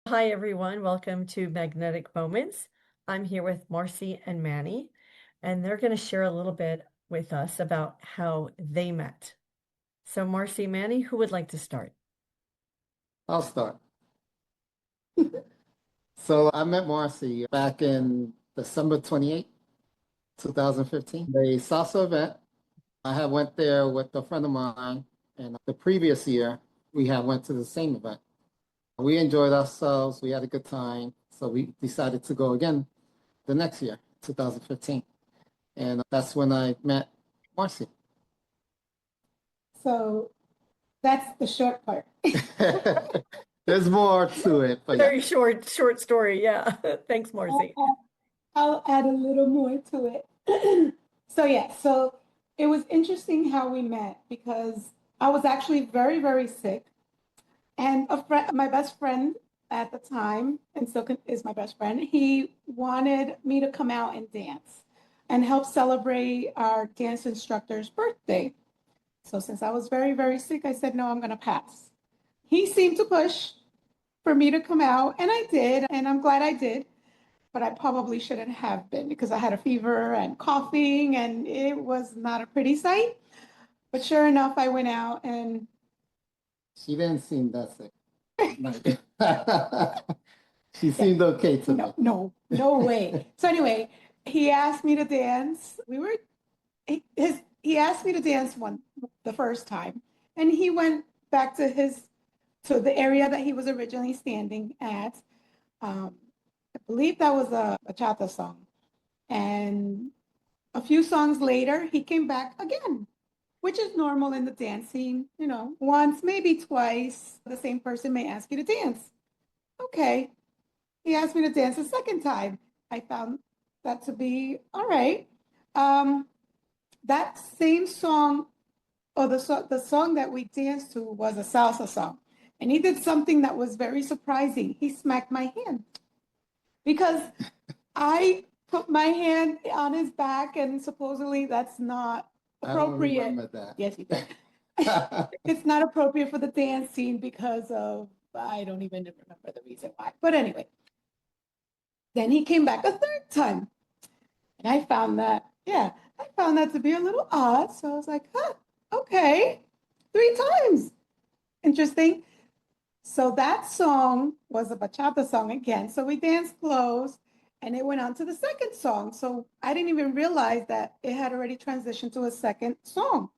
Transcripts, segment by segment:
Hi, everyone. Welcome to Magnetic Moments. I'm here with Marcy and Manny, and they're going to share a little bit with us about how they met. So, Marcy, Manny, who would like to start? I'll start. So I met Marcy back in December 28th, 2015, the Salsa event. I had went there with a friend of mine, and the previous year we had went to the same event. We enjoyed ourselves. We had a good time. So we decided to go again the next year, 2015. And that's when I met Marcy. So that's the short part. There's more to it, but yeah. Very short story. Yeah. Thanks, I'll, Marcy. I'll I'll add a little more to it. So it was interesting how we met because I was actually very, very sick. And my best friend at the time, and still is my best friend, he wanted me to come out and dance and help celebrate our dance instructor's birthday. So since I was very, very sick, I said, no, I'm going to pass. He seemed to push for me to come out, and I did, and I'm glad I did. But I probably shouldn't have been because I had a fever and coughing, and it was not a pretty sight. But sure enough, I went out and She didn't seem that sick. Like, she yeah, seemed okay to me. no way. So anyway, he asked me to dance. He asked me to dance the first time, and he went back to the area that he was originally standing at. Um, I believe that was a bachata song. And a few songs later, he came back again, which is normal in the dance scene. Once, maybe twice, the same person may ask you to dance. Okay. He asked me to dance a second time. I found that to be all right. Um, that same song, or the song that we danced to, was a salsa song. And he did something that was very surprising. He smacked my hand because I put my hand on his back, and supposedly that's not I don't appropriate. remember that. Yes, you did. It's not appropriate for the dance scene because of, I don't even remember the reason why. But anyway, then he came back a third time. And I found that to be a little odd. So I was like, huh, okay, three times. Interesting. So that song was a bachata song again. So we danced close and it went on to the second song. So I didn't even realize that it had already transitioned to a second song.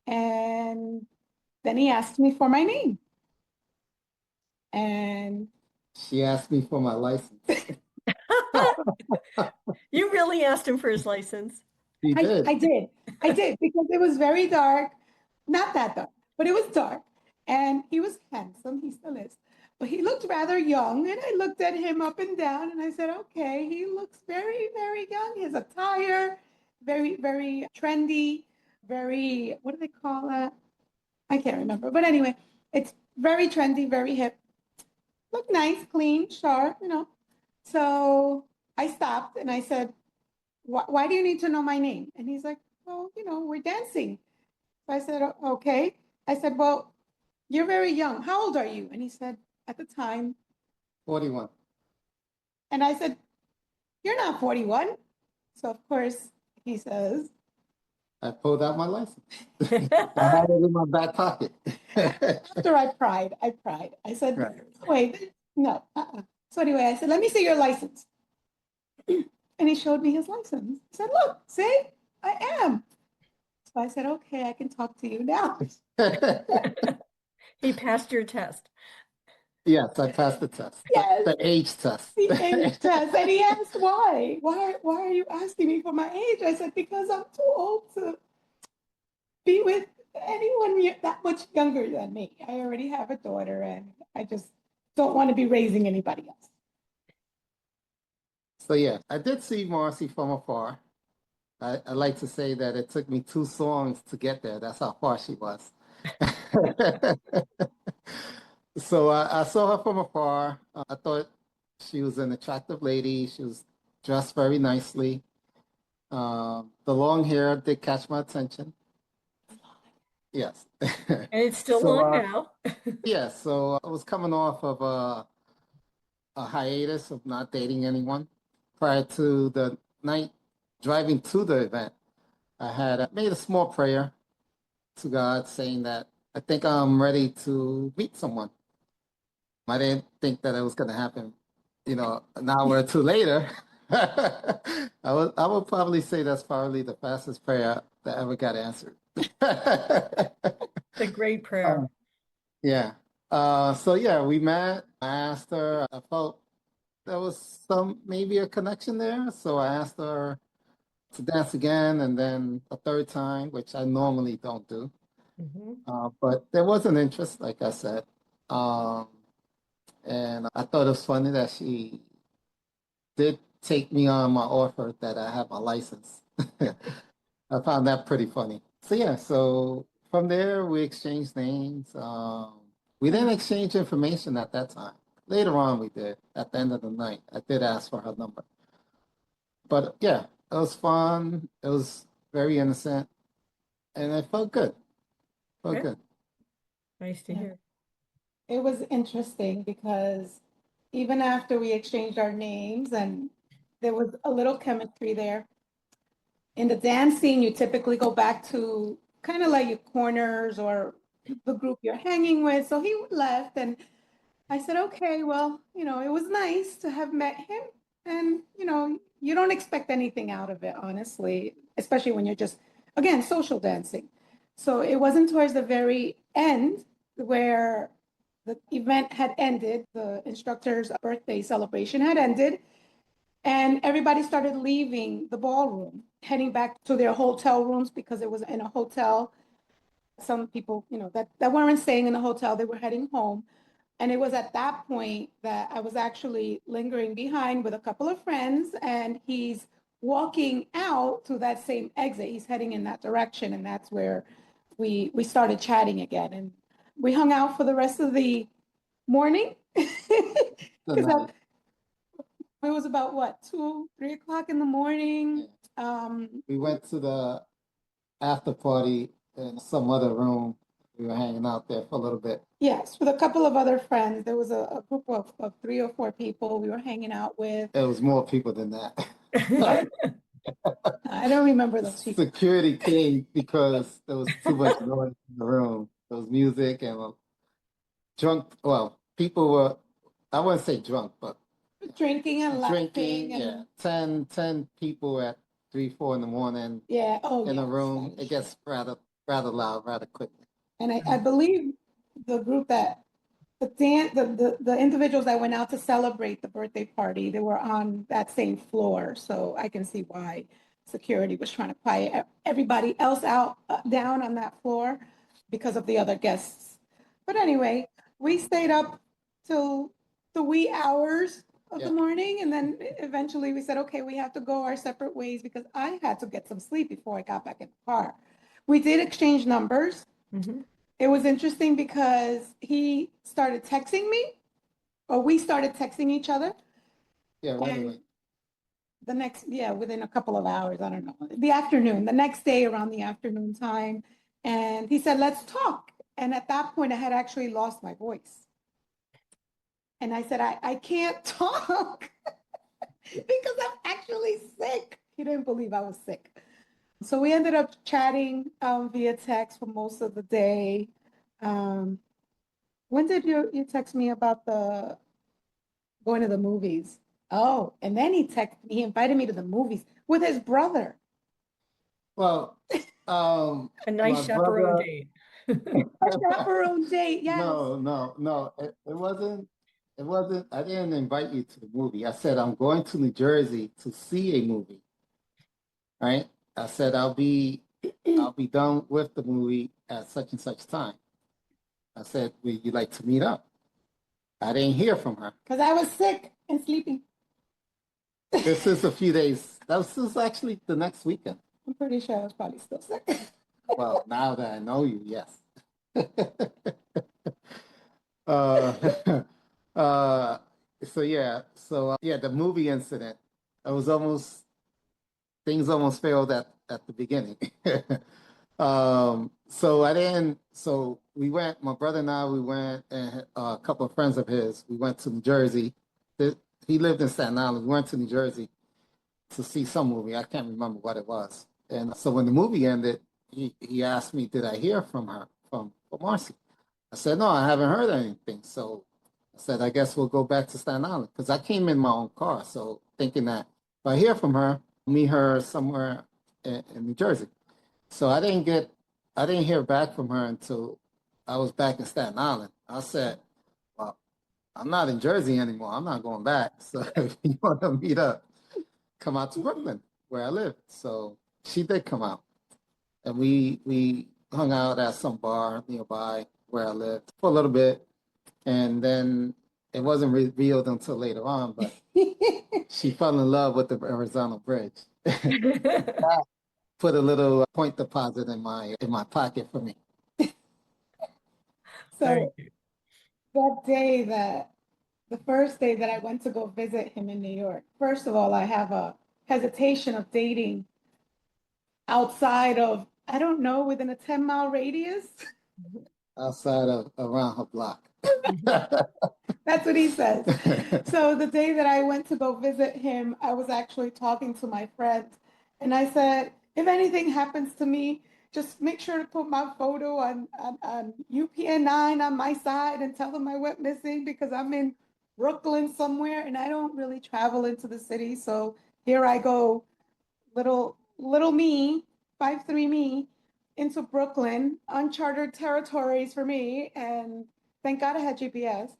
And then he asked me for my name. And She asked me for my license. You really asked him for his license. She I, did. I did. I did because it was very dark. Not that dark, but it was dark. And he was handsome. He still is. But he looked rather young. And I looked at him up and down and I said, okay, he looks very, very young. His attire, very, very trendy, very, what do they call that? I can't remember. But anyway, it's very trendy, very hip. Look nice, clean, sharp. So I stopped and I said, why do you need to know my name? And he's like, well, we're dancing. So I said, okay. I said, well, you're very young. How old are you? And he said, at the time. 41. And I said, you're not 41. So of course he says, I pulled out my license. I had it in my back pocket. after I cried. I said, Right. wait, no. So anyway, I said, let me see your license. And he showed me his license. He said, look, see, I am. So I said, okay, I can talk to you now. He passed your test. Yes, I passed the test, Yes. the age test. The age test. And he asked why. Why are you asking me for my age? I said, because I'm too old to be with anyone that much younger than me. I already have a daughter and I just don't want to be raising anybody else. So yeah, I did see Marcy from afar. I like to say that it took me 2 songs to get there. That's how far she was. So I saw her from afar. I thought she was an attractive lady. She was dressed very nicely. The long hair did catch my attention. Yes. And it's still So long now. yeah, so I was coming off of a hiatus of not dating anyone. Prior to the night driving to the event, I had made a small prayer to God saying that I think I'm ready to meet someone. I didn't think that it was going to happen, an hour or two later. I would probably say that's probably the fastest prayer that ever got answered. The great prayer. Um, yeah. So yeah, we met. I asked her. I felt there was maybe a connection there. So I asked her to dance again, and then a third time, which I normally don't do. Hmm. But there was an interest, like I said. Um, and I thought it was funny that she did take me on my offer that I have my license. I found that pretty funny. So yeah, so from there we exchanged names. We didn't exchange information at that time. Later on we did. At the end of the night, I did ask for her number. But yeah, it was fun. It was very innocent, and it felt good. Felt Okay. good. Nice to Yeah. hear. It was interesting because even after we exchanged our names and there was a little chemistry there, in the dance scene, you typically go back to kind of like your corners or the group you're hanging with. So he left, and I said, okay, well, it was nice to have met him. And, you don't expect anything out of it, honestly, especially when you're just, again, social dancing. So it wasn't towards the very end where the event had ended, the instructor's birthday celebration had ended, and everybody started leaving the ballroom, heading back to their hotel rooms because it was in a hotel. Some people, that weren't staying in the hotel, they were heading home. And it was at that point that I was actually lingering behind with a couple of friends, and he's walking out to that same exit. He's heading in that direction, and that's where we started chatting again. And we hung out for the rest of the morning The because night. it was about what, 2, 3 o'clock in the morning. We went to the after party in some other room. We were hanging out there for a little bit. Yes, with a couple of other friends. There was a group of 3 or 4 people we were hanging out with. It was more people than that. I don't remember those people. Security came because there was too much noise in the room. There was music and drunk. Well, people were, I wouldn't say drunk, but Drinking and drinking. laughing Yeah, and 10 people at 3, 4 in the morning yeah, oh in a yes, room. that It is true. gets rather loud rather quickly. And I believe the group that the individuals that went out to celebrate the birthday party, they were on that same floor. So I can see why security was trying to quiet everybody else out down on that floor because of the other guests. But anyway, we stayed up till the wee hours of the Yeah, morning, and then eventually we said, okay, we have to go our separate ways because I had to get some sleep before I got back in the car. We did exchange numbers. Hmm. It was interesting because he started texting me, or we started texting each other. yeah, right And away. the next, yeah, within a couple of hours, I don't know, the afternoon, the next day around the afternoon time. And he said, let's talk. And at that point, I had actually lost my voice. And I said, I can't talk because I'm actually sick. He didn't believe I was sick. So we ended up chatting via text for most of the day. Um, when did you text me about the going to the movies? Oh, and then he invited me to the movies with his brother. Well, A my nice chaperone brother. date. A chaperone date, yes. No. It wasn't. It wasn't. I didn't invite you to the movie. I said I'm going to New Jersey to see a movie. Right? I said I'll be done with the movie at such and such time. I said, would you like to meet up? I didn't hear from her. Because I was sick and sleeping. This is a few days. This is actually the next weekend. I'm pretty sure I was probably still sick. Well, now that I know you, yes. uh, uh, so yeah, the movie incident. It was almost things almost failed at the beginning. So I didn't. So we went. My brother and I. We went, and a couple of friends of his. We went to New Jersey he lived in Staten Island. We went to New Jersey to see some movie. I can't remember what it was. And so when the movie ended, he asked me, did I hear from her, from Marcy? I said, no, I haven't heard anything. So I said, I guess we'll go back to Staten Island because I came in my own car. So thinking that if I hear from her, meet her somewhere in New Jersey. So I didn't hear back from her until I was back in Staten Island. I said, well, I'm not in Jersey anymore. I'm not going back. So if you want to meet up, come out to Brooklyn where I live. So she did come out and we hung out at some bar nearby where I lived for a little bit. And then it wasn't revealed until later on, but she fell in love with the Arizona Bridge. That put a little point deposit in my pocket for me. Very So cute. the first day that I went to go visit him in New York, first of all, I have a hesitation of dating outside of, I don't know, within a 10-mile radius. Outside of around her block. That's what he says. So the day that I went to go visit him, I was actually talking to my friend, and I said, if anything happens to me, just make sure to put my photo on UPN 9 on my side and tell them I went missing because I'm in Brooklyn somewhere and I don't really travel into the city. So here I go, little me, 5'3" me, into Brooklyn, uncharted territories for me. And thank God I had GPS,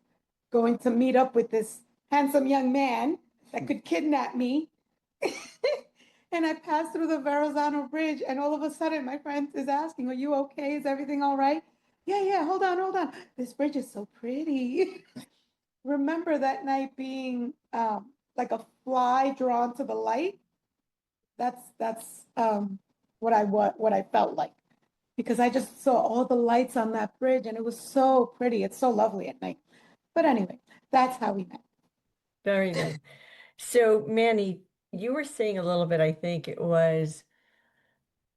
going to meet up with this handsome young man that could kidnap me. And I passed through the Verrazano Bridge, and all of a sudden, my friend is asking, are you okay? Is everything all right? Yeah, yeah, hold on, hold on. This bridge is so pretty. Remember that night being like a fly drawn to the light? That's what I felt like because I just saw all the lights on that bridge and it was so pretty. It's so lovely at night. But anyway, that's how we met. Very nice. So, Manny, you were saying a little bit, I think it was,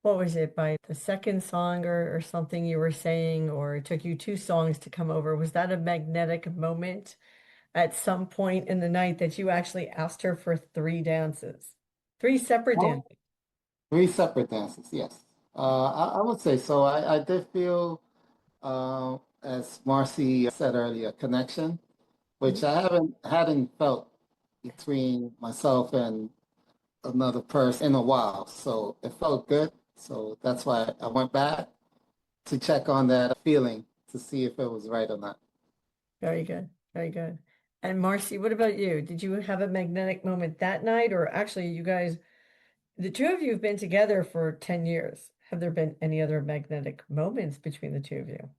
what was it, by the second song or something you were saying, or it took you two songs to come over. Was that a magnetic moment at some point in the night that you actually asked her for three dances, three separate Oh, dances? three separate dances, yes. I would say so. I did feel, as Marcy said earlier, connection, which Mhm. I hadn't felt between myself and another person in a while. So it felt good. So that's why I went back to check on that feeling to see if it was right or not. Very good. Very good. And Marcy, what about you? Did you have a magnetic moment that night, or actually, you guys, the two of you have been together for 10 years. Have there been any other magnetic moments between the two of you?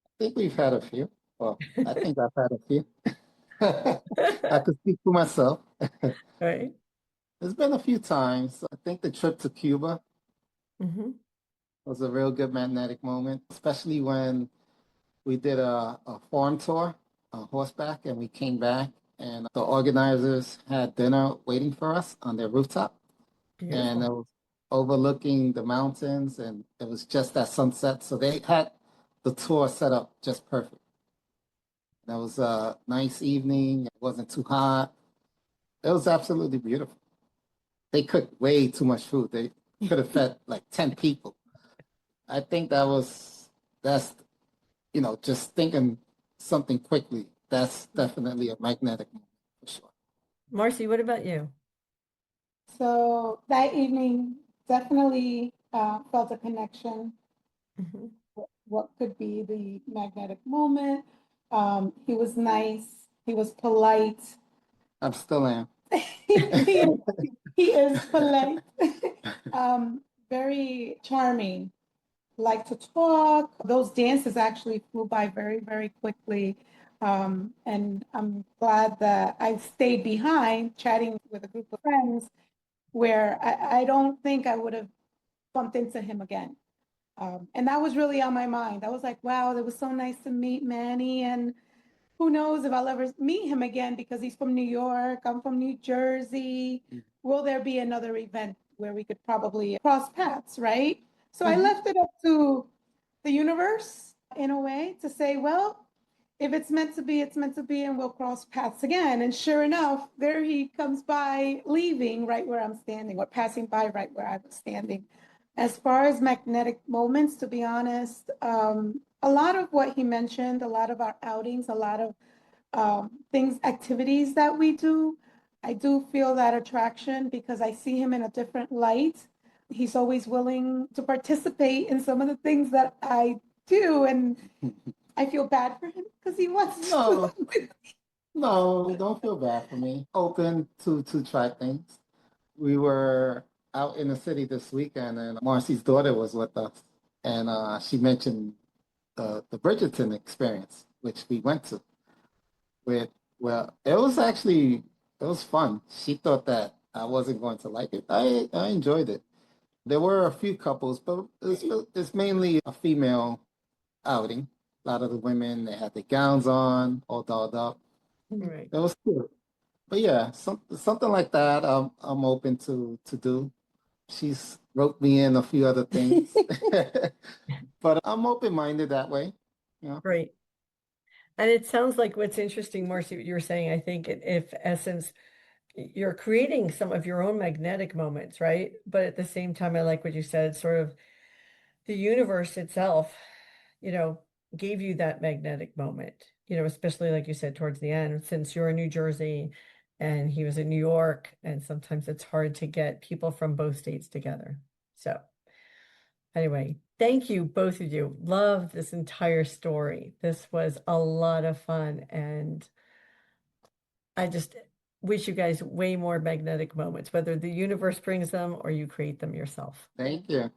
I think we've had a few. Well, I think I've had a few. I could speak for myself. Right? There's been a few times. I think the trip to Cuba Hmm. was a real good magnetic moment, especially when we did a farm tour on horseback and we came back and the organizers had dinner waiting for us on their rooftop and it Beautiful. was overlooking the mountains and it was just at sunset. So they had the tour set up just perfect. That was a nice evening. It wasn't too hot. It was absolutely beautiful. They cooked way too much food. They could have fed like 10 people. I think that's, just thinking something quickly. That's definitely a magnetic moment for sure. Marcy, what about you? So that evening, definitely felt a connection. Hmm. What could be the magnetic moment? He was nice. He was polite. I'm still am. he, he is polite. Very charming. Like to talk. Those dances actually flew by very, very quickly. And I'm glad that I stayed behind chatting with a group of friends where I don't think I would have bumped into him again. And that was really on my mind. I was like, wow, it was so nice to meet Manny. And who knows if I'll ever meet him again because he's from New York, I'm from New Jersey. Will there be another event where we could probably cross paths, right? So I Hmm. left it up to the universe in a way to say, well, if it's meant to be, it's meant to be, and we'll cross paths again. And sure enough, there he comes by, leaving right where I'm standing, or passing by right where I was standing. As far as magnetic moments, to be honest, a lot of what he mentioned, a lot of our outings, a lot of things, activities that we do, I do feel that attraction because I see him in a different light. He's always willing to participate in some of the things that I do, and I feel bad for him because he wants No, to. no, don't feel bad for me. Open to try things. We were out in the city this weekend, and Marcy's daughter was with us, and she mentioned the Bridgerton experience, which we went to. With well, it was fun. She thought that I wasn't going to like it. I enjoyed it. There were a few couples, but it's mainly a female outing. A lot of the women, they had their gowns on, all dolled up. Right. It was cool. But yeah, something like that I'm open to do. She's wrote me in a few other things. But I'm open-minded that way. You know? Right. And it sounds like what's interesting, Marcy, what you were saying, I think if essence, you're creating some of your own magnetic moments, right? But at the same time, I like what you said, sort of the universe itself, you know, gave you that magnetic moment, especially like you said towards the end, since you're in New Jersey and he was in New York, and sometimes it's hard to get people from both states together. So anyway, thank you, both of you. Love this entire story. This was a lot of fun, and I just wish you guys way more magnetic moments, whether the universe brings them or you create them yourself. Thank you.